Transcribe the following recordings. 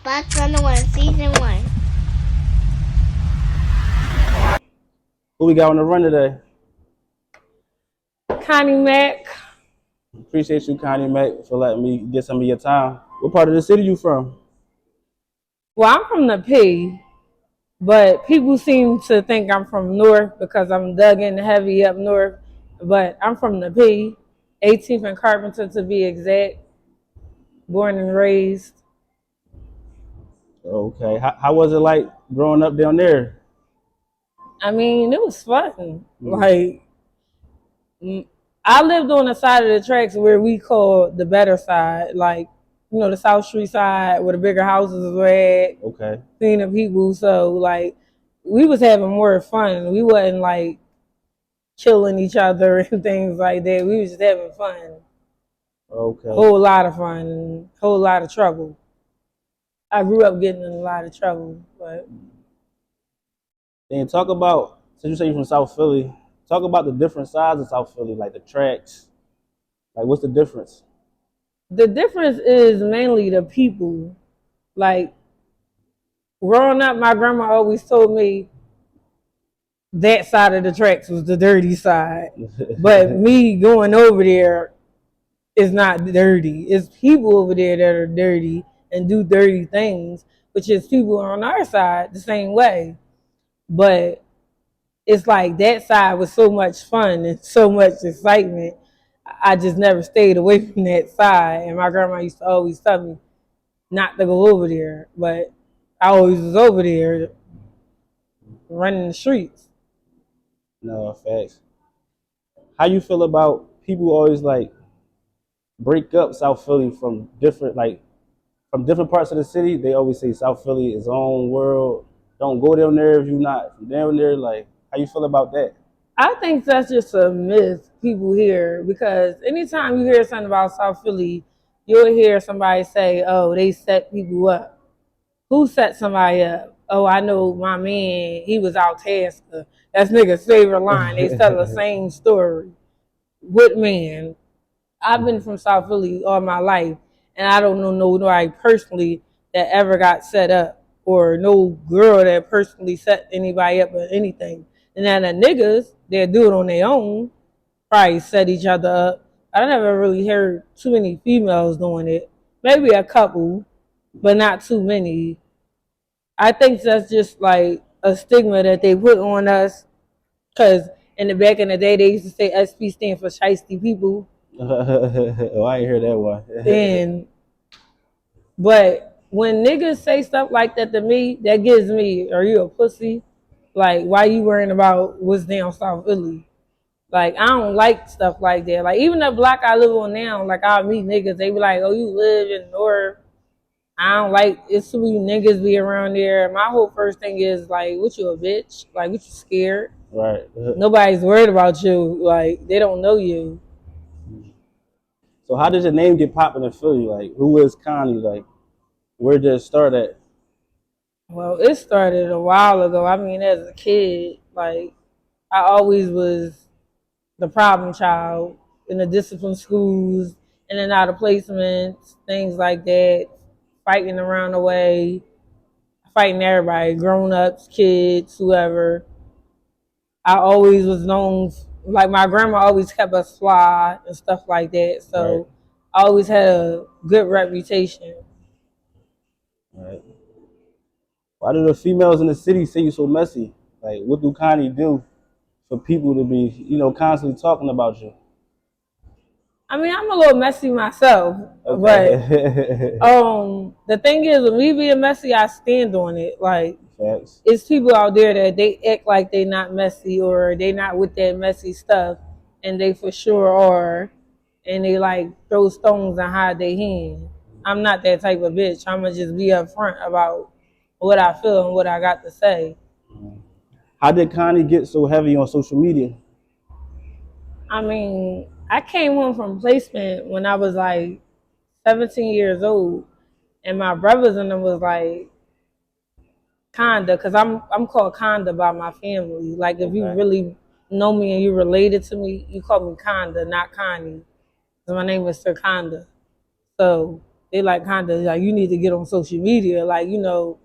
IG-Bugsontherun Season 1. Who we got on the run today? Connie Mac. Appreciate you, Connie Mac, for letting me get some of your time. What part of the city you from? Well, I'm from the P, but people seem to think I'm from North because I'm dug in heavy up north. But I'm from the P, 18th and Carpenter to be exact, born and raised. Okay. How was it like growing up down there? I mean, it was fun. I lived on the side of the tracks where we call the better side, like, the South Street side where the bigger houses were at. Okay. Seeing the people. So, we was having more fun. We wasn't, killing each other and things like that. We was just having fun. Okay. Whole lot of fun and whole lot of trouble. I grew up getting in a lot of trouble, but Then talk about, since you say you're from South Philly, talk about the different sides of South Philly, like the tracks. Like, what's the difference? the difference is mainly the people. Like, growing up, my grandma always told me that side of the tracks was the dirty side. But me going over there is not dirty. It's people over there that are dirty and do dirty things, which is people on our side the same way. But it's like that side was so much fun and so much excitement. I just never stayed away from that side. And my grandma used to always tell me not to go over there. But I always was over there running the streets. No, facts. How you feel about people always like break up South Philly from different parts of the city? They always say South Philly is own world. Don't go down there if you're not from down there. Like, how you feel about that? I think that's just a myth people hear because anytime you hear something about South Philly, you'll hear somebody say, oh, they set people up. Who set somebody up? Oh, I know my man, he was out Tasker. That's nigga's favorite line. They tell the same story. What man? I've been from South Philly all my life, and I don't know nobody personally that ever got set up or no girl that personally set anybody up or anything. And then the niggas, they do it on their own, probably set each other up. I never really heard too many females doing it. Maybe a couple, but not too many. I think that's just like a stigma that they put on us because in the back in the day, they used to say SP stand for shiesty people. Oh, I ain't hear that one. But when niggas say stuff like that to me, that gives me, are you a pussy? Like, why you worrying about what's down South Philly? Like, I don't like stuff like that. Like, even the block I live on now, like, I'll meet niggas, they be like, oh, you live in North. I don't like, it's too many niggas be around there. My whole first thing is, like, what you a bitch? Like, what you scared? Right. Nobody's worried about you. Like, they don't know you. So how did your name get popping in Philly? Like, who is Connie? Like, where did it start at? Well, it started a while ago. I mean, as a kid, like, I always was the problem child in the discipline schools, in and out of placements, things like that, fighting around the way, fighting everybody, grown-ups, kids, whoever. I always was known, like my grandma always kept us fly and stuff like that. So Right. I always had a good reputation. Right. Why do the females in the city say you so messy? Like, what do Connie do for people to be, constantly talking about you? I mean, I'm a little messy myself, Okay. but the thing is, with me being messy, I stand on it. Like, Facts. it's people out there that they act like they not messy or they not with that messy stuff, and they for sure are, and they like throw stones and hide their hand. I'm not that type of bitch. I'ma just be upfront about what I feel and what I got to say. How did Connie get so heavy on social media? I mean, I came home from placement when I was like 17 years old, and my brothers and them was like, Conda, because I'm called Conda by my family. Like, if you really know me and you related to me, you call me Conda, not Connie. 'Cause my name is Sir Conda. So they like kind of like, you need to get on social media, like, you know,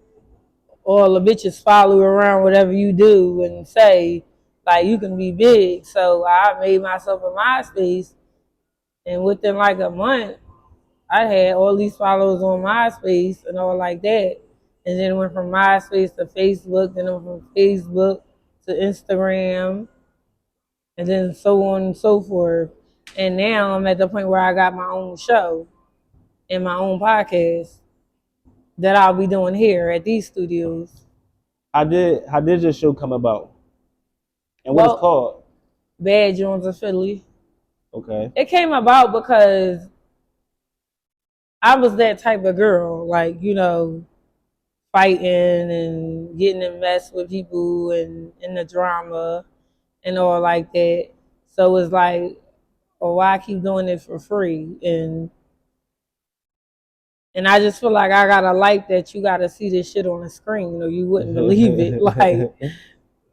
all the bitches follow you around whatever you do and say, like, you can be big. So I made myself a MySpace, and within like a month, I had all these followers on MySpace and all like that. And then it went from MySpace to Facebook, then it went from Facebook to Instagram, and then so on and so forth. And now I'm at the point where I got my own show and my own podcast that I'll be doing here at these studios. How did your show come about? And what it's called? Bad Jones of Philly. Okay. It came about because I was that type of girl, like, you know, fighting and getting in mess with people and in the drama and all like that. So it's like, well, why I keep doing it for free? And I just feel like I gotta like that you gotta see this shit on the screen or you wouldn't believe it. Like,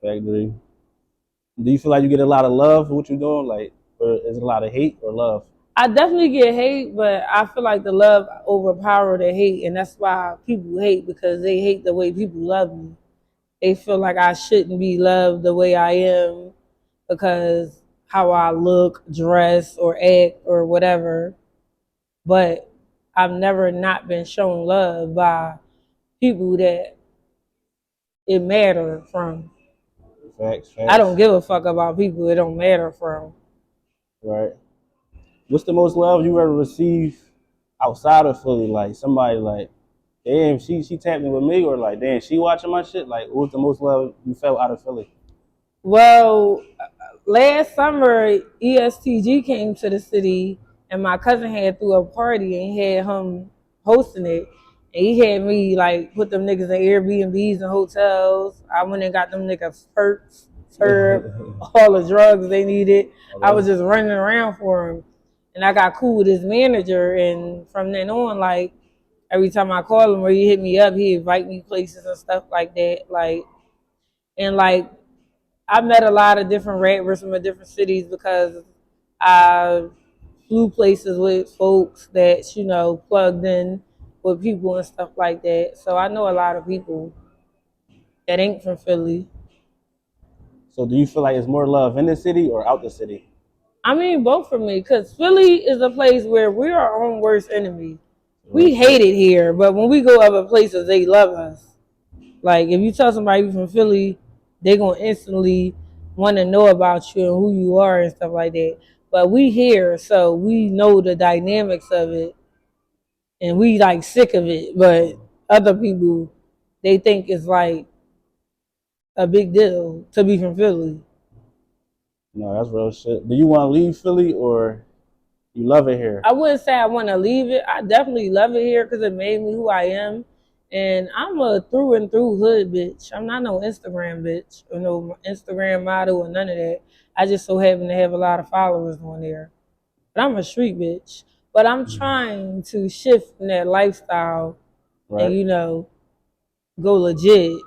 Factory. Do you feel like you get a lot of love for what you're doing? Like, or is it a lot of hate or love? I definitely get hate, but I feel like the love overpower the hate, and that's why people hate, because they hate the way people love me. They feel like I shouldn't be loved the way I am because how I look, dress, or act, or whatever. But I've never not been shown love by people that it matter from. Facts. I don't give a fuck about people it don't matter from. Right. What's the most love you ever received outside of Philly? Like somebody like, damn, she tapped me with me, or like, damn, she watching my shit. Like, what's the most love you felt out of Philly? Well, last summer, ESTG came to the city, and my cousin had threw a party and he had him hosting it. And he had me like put them niggas in Airbnbs and hotels. I went and got them niggas perks, herb, all the drugs they needed. Okay. I was just running around for him. And I got cool with his manager. And from then on, like, every time I call him or he hit me up, he invite me places and stuff like that. Like, and like, I met a lot of different rappers from different cities because I flew places with folks that, you know, plugged in with people and stuff like that. So I know a lot of people that ain't from Philly. So do you feel like it's more love in the city or out the city? I mean, both for me, because Philly is a place where we're our own worst enemy. We hate it here, but when we go other places, they love us. Like, if you tell somebody from Philly, they're going to instantly want to know about you and who you are and stuff like that. But we here, so we know the dynamics of it. And we, like, sick of it. But other people, they think it's, like, a big deal to be from Philly. No, that's real shit. Do you want to leave Philly or you love it here? I wouldn't say I want to leave it. I definitely love it here because it made me who I am. And I'm a through and through hood bitch. I'm not no Instagram bitch or no Instagram model or none of that. I just so happen to have a lot of followers on there. But I'm a street bitch. But I'm trying to shift in that lifestyle and, you know, go legit.